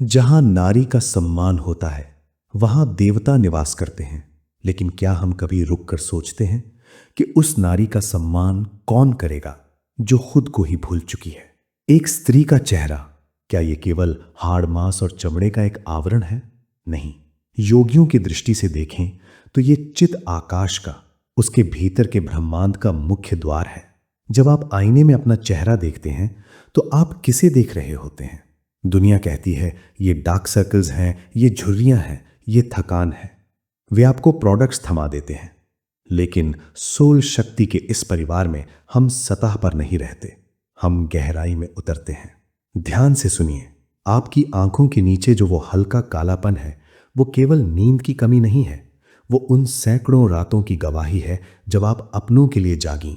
जहां नारी का सम्मान होता है वहां देवता निवास करते हैं। लेकिन क्या हम कभी रुक कर सोचते हैं कि उस नारी का सम्मान कौन करेगा जो खुद को ही भूल चुकी है? एक स्त्री का चेहरा, क्या ये केवल हाड़ मांस और चमड़े का एक आवरण है? नहीं। योगियों की दृष्टि से देखें तो ये चित आकाश का, उसके भीतर के ब्रह्मांड का मुख्य द्वार है। जब आप आईने में अपना चेहरा देखते हैं तो आप किसे देख रहे होते हैं? दुनिया कहती है ये डार्क सर्कल्स हैं, ये झुर्रियां हैं, ये थकान है। वे आपको प्रोडक्ट्स थमा देते हैं। लेकिन सोल शक्ति के इस परिवार में हम सतह पर नहीं रहते, हम गहराई में उतरते हैं। ध्यान से सुनिए, आपकी आंखों के नीचे जो वो हल्का कालापन है, वो केवल नींद की कमी नहीं है, वो उन सैकड़ों रातों की गवाही है जब आप अपनों के लिए जागी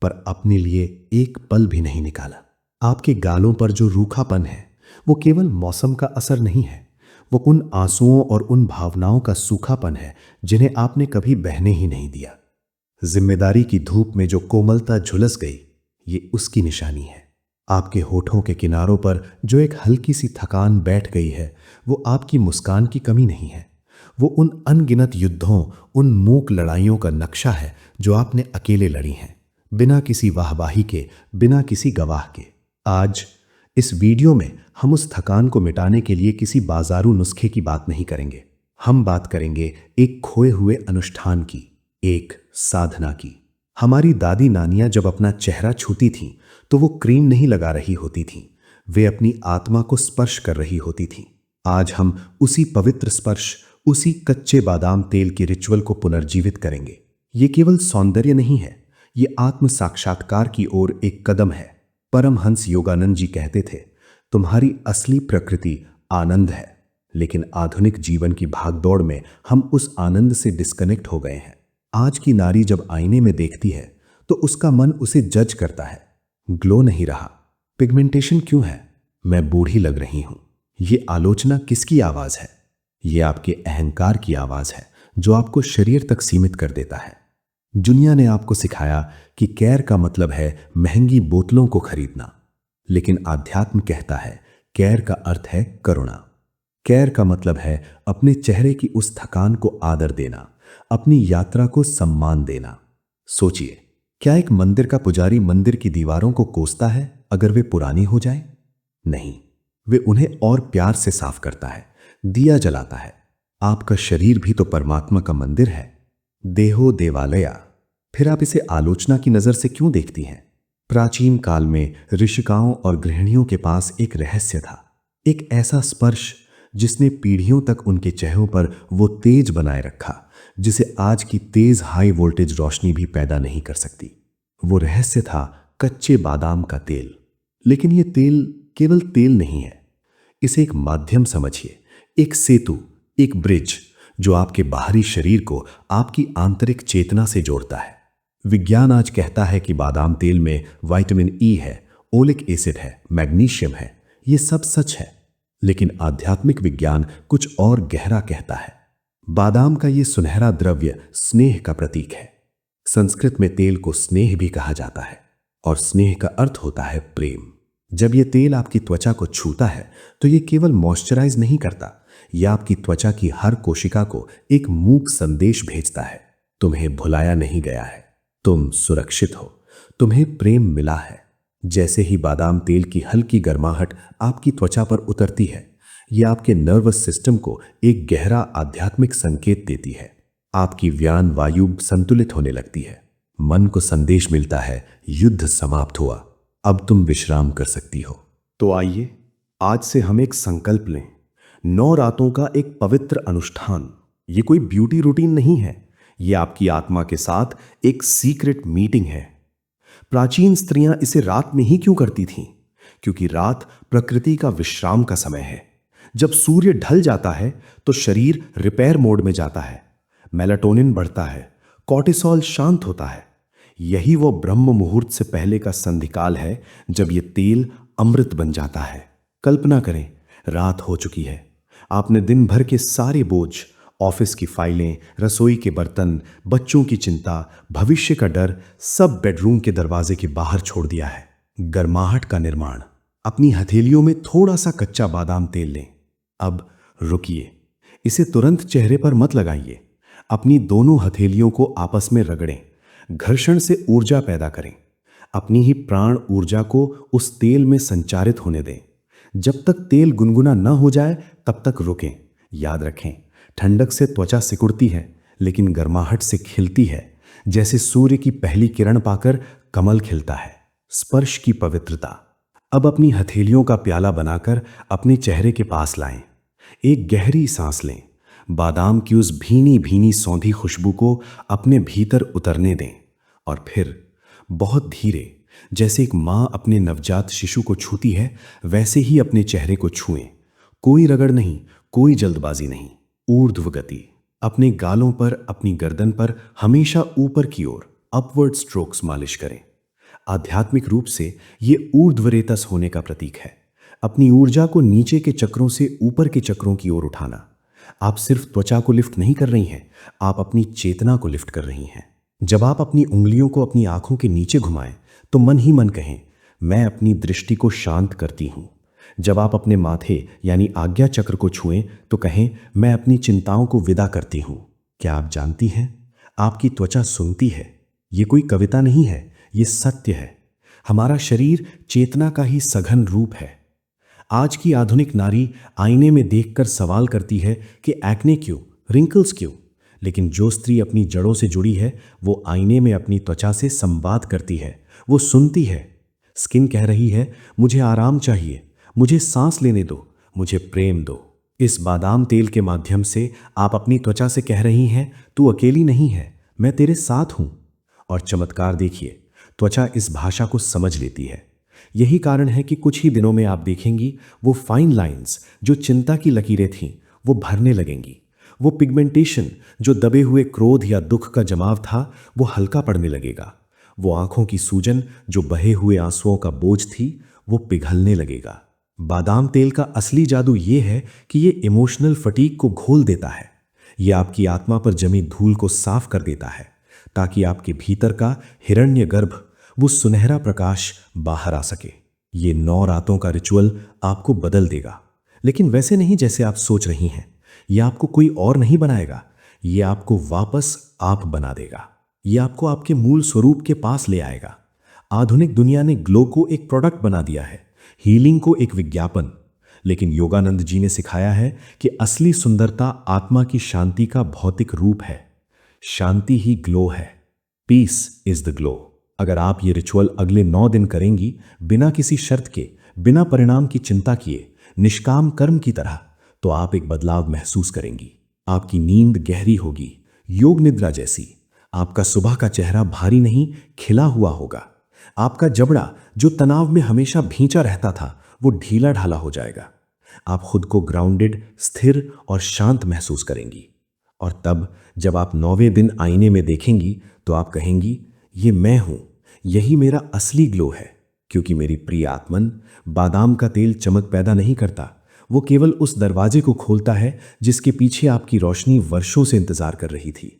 पर अपने लिए एक पल भी नहीं निकाला। आपके गालों पर जो रूखापन है वो केवल मौसम का असर नहीं है, वो उन आंसुओं और उन भावनाओं का सूखापन है जिन्हें आपने कभी बहने ही नहीं दिया। जिम्मेदारी की धूप में जो कोमलता झुलस गई, ये उसकी निशानी है। आपके होठों के किनारों पर जो एक हल्की सी थकान बैठ गई है, वो आपकी मुस्कान की कमी नहीं है, वो उन अनगिनत युद्धों, उन मूक लड़ाइयों का नक्शा है जो आपने अकेले लड़ी हैं, बिना किसी वाहवाही के, बिना किसी गवाह के। आज इस वीडियो में हम उस थकान को मिटाने के लिए किसी बाजारू नुस्खे की बात नहीं करेंगे। हम बात करेंगे एक खोए हुए अनुष्ठान की, एक साधना की। हमारी दादी नानियां जब अपना चेहरा छूती थीं तो वो क्रीम नहीं लगा रही होती थीं, वे अपनी आत्मा को स्पर्श कर रही होती थीं। आज हम उसी पवित्र स्पर्श, उसी कच्चे बादाम तेल के रिचुअल को पुनर्जीवित करेंगे। ये केवल सौंदर्य नहीं है, ये आत्म साक्षात्कार की ओर एक कदम है। परमहंस योगानंद जी कहते थे, तुम्हारी असली प्रकृति आनंद है। लेकिन आधुनिक जीवन की भागदौड़ में हम उस आनंद से डिस्कनेक्ट हो गए हैं। आज की नारी जब आईने में देखती है तो उसका मन उसे जज करता है। ग्लो नहीं रहा, पिगमेंटेशन क्यों है, मैं बूढ़ी लग रही हूं। ये आलोचना किसकी आवाज है? ये आपके अहंकार की आवाज है जो आपको शरीर तक सीमित कर देता है। दुनिया ने आपको सिखाया कि केयर का मतलब है महंगी बोतलों को खरीदना, लेकिन आध्यात्म कहता है केयर का अर्थ है करुणा। केयर का मतलब है अपने चेहरे की उस थकान को आदर देना, अपनी यात्रा को सम्मान देना। सोचिए, क्या एक मंदिर का पुजारी मंदिर की दीवारों को कोसता है अगर वे पुरानी हो जाए? नहीं, वे उन्हें और प्यार से साफ करता है, दिया जलाता है। आपका शरीर भी तो परमात्मा का मंदिर है, देहो देवालया। फिर आप इसे आलोचना की नजर से क्यों देखती हैं? प्राचीन काल में ऋषिकाओं और गृहिणियों के पास एक रहस्य था, एक ऐसा स्पर्श जिसने पीढ़ियों तक उनके चेहरों पर वो तेज बनाए रखा जिसे आज की तेज हाई वोल्टेज रोशनी भी पैदा नहीं कर सकती। वो रहस्य था कच्चे बादाम का तेल। लेकिन ये तेल केवल तेल नहीं है, इसे एक माध्यम समझिए, एक सेतु, एक ब्रिज जो आपके बाहरी शरीर को आपकी आंतरिक चेतना से जोड़ता है। विज्ञान आज कहता है कि बादाम तेल में विटामिन ई है, ओलिक एसिड है, मैग्नीशियम है। ये सब सच है, लेकिन आध्यात्मिक विज्ञान कुछ और गहरा कहता है। बादाम का ये सुनहरा द्रव्य स्नेह का प्रतीक है। संस्कृत में तेल को स्नेह भी कहा जाता है और स्नेह का अर्थ होता है प्रेम। जब ये तेल आपकी त्वचा को छूता है तो ये केवल मॉइस्चराइज नहीं करता, यह आपकी त्वचा की हर कोशिका को एक मूक संदेश भेजता है, तुम्हें भुलाया नहीं गया है, तुम सुरक्षित हो, तुम्हें प्रेम मिला है। जैसे ही बादाम तेल की हल्की गर्माहट आपकी त्वचा पर उतरती है, यह आपके नर्वस सिस्टम को एक गहरा आध्यात्मिक संकेत देती है। आपकी व्यान वायु संतुलित होने लगती है, मन को संदेश मिलता है युद्ध समाप्त हुआ, अब तुम विश्राम कर सकती हो। तो आइए आज से हम एक संकल्प लें, 9 रातों का एक पवित्र अनुष्ठान। ये कोई ब्यूटी रूटीन नहीं है, ये आपकी आत्मा के साथ एक सीक्रेट मीटिंग है। प्राचीन स्त्रियां इसे रात में ही क्यों करती थीं? क्योंकि रात प्रकृति का विश्राम का समय है। जब सूर्य ढल जाता है तो शरीर रिपेयर मोड में जाता है, मेलाटोनिन बढ़ता है, कॉर्टिसोल शांत होता है। यही वो ब्रह्म मुहूर्त से पहले का संधिकाल है जब ये तेल अमृत बन जाता है। कल्पना करें, रात हो चुकी है, आपने दिन भर के सारे बोझ, ऑफिस की फाइलें, रसोई के बर्तन, बच्चों की चिंता, भविष्य का डर, सब बेडरूम के दरवाजे के बाहर छोड़ दिया है। गर्माहट का निर्माण, अपनी हथेलियों में थोड़ा सा कच्चा बादाम तेल लें, अब रुकिए, इसे तुरंत चेहरे पर मत लगाइए। अपनी दोनों हथेलियों को आपस में रगड़ें, घर्षण से ऊर्जा पैदा करें। अपनी ही प्राण ऊर्जा को उस तेल में संचारित होने दें। जब तक तेल गुनगुना न हो जाए तब तक रुकें। याद रखें, ठंडक से त्वचा सिकुड़ती है, लेकिन गर्माहट से खिलती है, जैसे सूर्य की पहली किरण पाकर कमल खिलता है। स्पर्श की पवित्रता। अब अपनी हथेलियों का प्याला बनाकर अपने चेहरे के पास लाएं। एक गहरी सांस लें। बादाम की उस भीनी भीनी सौंधी खुशबू को अपने भीतर उतरने दें और फिर बहुत धीरे, जैसे एक मां अपने नवजात शिशु को छूती है, वैसे ही अपने चेहरे को छुएं। कोई रगड़ नहीं, कोई जल्दबाजी नहीं। ऊर्ध्व गति। अपने गालों पर, अपनी गर्दन पर हमेशा ऊपर की ओर अपवर्ड स्ट्रोक्स मालिश करें। आध्यात्मिक रूप से ये ऊर्ध्वरेतस होने का प्रतीक है। अपनी ऊर्जा को नीचे के चक्रों से ऊपर के चक्रों की ओर उठाना। आप सिर्फ त्वचा को लिफ्ट नहीं कर रही हैं, आप अपनी चेतना को लिफ्ट कर रही हैं। जब आप अपनी उंगलियों को अपनी आंखों के नीचे घुमाएं तो मन ही मन कहें, मैं अपनी दृष्टि को शांत करती हूं। जब आप अपने माथे यानी आज्ञा चक्र को छुएं तो कहें, मैं अपनी चिंताओं को विदा करती हूं। क्या आप जानती हैं, आपकी त्वचा सुनती है। ये कोई कविता नहीं है, ये सत्य है। हमारा शरीर चेतना का ही सघन रूप है। आज की आधुनिक नारी आईने में देखकर सवाल करती है कि एक्ने क्यों, रिंकल्स क्यों। लेकिन जो स्त्री अपनी जड़ों से जुड़ी है, वो आईने में अपनी त्वचा से संवाद करती है, वो सुनती है। स्किन कह रही है, मुझे आराम चाहिए, मुझे सांस लेने दो, मुझे प्रेम दो। इस बादाम तेल के माध्यम से आप अपनी त्वचा से कह रही हैं, तू अकेली नहीं है, मैं तेरे साथ हूं। और चमत्कार देखिए, त्वचा इस भाषा को समझ लेती है। यही कारण है कि कुछ ही दिनों में आप देखेंगी वो फाइन लाइंस जो चिंता की लकीरें थीं, वो भरने लगेंगी। वो पिगमेंटेशन जो दबे हुए क्रोध या दुख का जमाव था, वो हल्का पड़ने लगेगा। वो आंखों की सूजन जो बहे हुए आंसुओं का बोझ थी, वो पिघलने लगेगा। बादाम तेल का असली जादू ये है कि ये इमोशनल फटीग को घोल देता है। ये आपकी आत्मा पर जमी धूल को साफ कर देता है, ताकि आपके भीतर का हिरण्य गर्भ, वो सुनहरा प्रकाश बाहर आ सके। ये 9 रातों का रिचुअल आपको बदल देगा, लेकिन वैसे नहीं जैसे आप सोच रही हैं। ये आपको कोई और नहीं बनाएगा, ये आपको वापस आप बना देगा। ये आपको आपके मूल स्वरूप के पास ले आएगा। आधुनिक दुनिया ने ग्लो को एक प्रोडक्ट बना दिया है, हीलिंग को एक विज्ञापन। लेकिन योगानंद जी ने सिखाया है कि असली सुंदरता आत्मा की शांति का भौतिक रूप है। शांति ही ग्लो है। Peace is the glow. अगर आप ये रिचुअल अगले 9 दिन करेंगी, बिना किसी शर्त के, बिना परिणाम की चिंता किए, निष्काम कर्म की तरह, तो आप एक बदलाव महसूस करेंगी। आपकी नींद गहरी होगी, योग निद्रा जैसी। आपका सुबह का चेहरा भारी नहीं, खिला हुआ होगा। आपका जबड़ा जो तनाव में हमेशा भींचा रहता था, वो ढीला ढाला हो जाएगा। आप खुद को ग्राउंडेड, स्थिर और शांत महसूस करेंगी। और तब जब आप 9वें दिन आईने में देखेंगी तो आप कहेंगी, ये मैं हूं, यही मेरा असली ग्लो है। क्योंकि मेरी प्रिय आत्मन, बादाम का तेल चमक पैदा नहीं करता, वो केवल उस दरवाजे को खोलता है जिसके पीछे आपकी रोशनी वर्षों से इंतजार कर रही थी।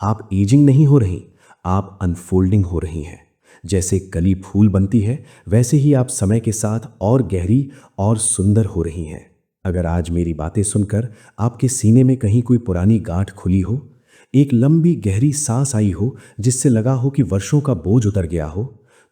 आप एजिंग नहीं हो रही, आप अनफोल्डिंग हो रही हैं। जैसे कली फूल बनती है, वैसे ही आप समय के साथ और गहरी और सुंदर हो रही हैं। अगर आज मेरी बातें सुनकर आपके सीने में कहीं कोई पुरानी गांठ खुली हो, एक लंबी गहरी सांस आई हो जिससे लगा हो कि वर्षों का बोझ उतर गया हो,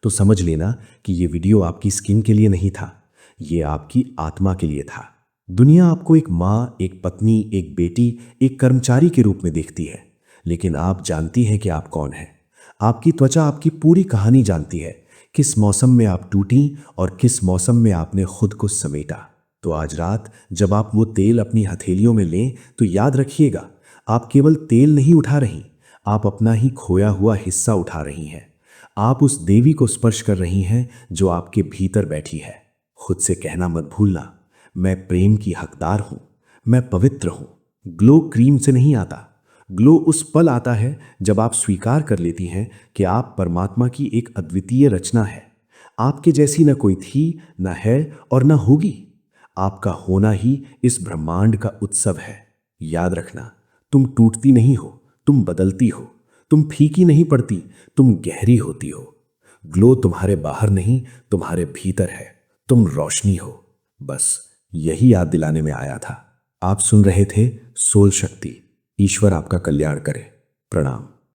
तो समझ लेना कि ये वीडियो आपकी स्किन के लिए नहीं था, ये आपकी आत्मा के लिए था। दुनिया आपको एक माँ, एक पत्नी, एक बेटी, एक कर्मचारी के रूप में देखती है, लेकिन आप जानती हैं कि आप कौन हैं। आपकी त्वचा आपकी पूरी कहानी जानती है, किस मौसम में आप टूटी और किस मौसम में आपने खुद को समेटा। तो आज रात जब आप वो तेल अपनी हथेलियों में लें तो याद रखिएगा, आप केवल तेल नहीं उठा रही, आप अपना ही खोया हुआ हिस्सा उठा रही हैं। आप उस देवी को स्पर्श कर रही हैं जो आपके भीतर बैठी है। खुद से कहना मत भूलना, मैं प्रेम की हकदार हूं, मैं पवित्र हूं। ग्लो क्रीम से नहीं आता, ग्लो उस पल आता है जब आप स्वीकार कर लेती हैं कि आप परमात्मा की एक अद्वितीय रचना है। आपके जैसी न कोई थी, न है और न होगी। आपका होना ही इस ब्रह्मांड का उत्सव है। याद रखना, तुम टूटती नहीं हो, तुम बदलती हो। तुम फीकी नहीं पड़ती, तुम गहरी होती हो। ग्लो तुम्हारे बाहर नहीं, तुम्हारे भीतर है। तुम रोशनी हो। बस यही याद दिलाने में आया था। आप सुन रहे थे सोल शक्ति। ईश्वर आपका कल्याण करे। प्रणाम।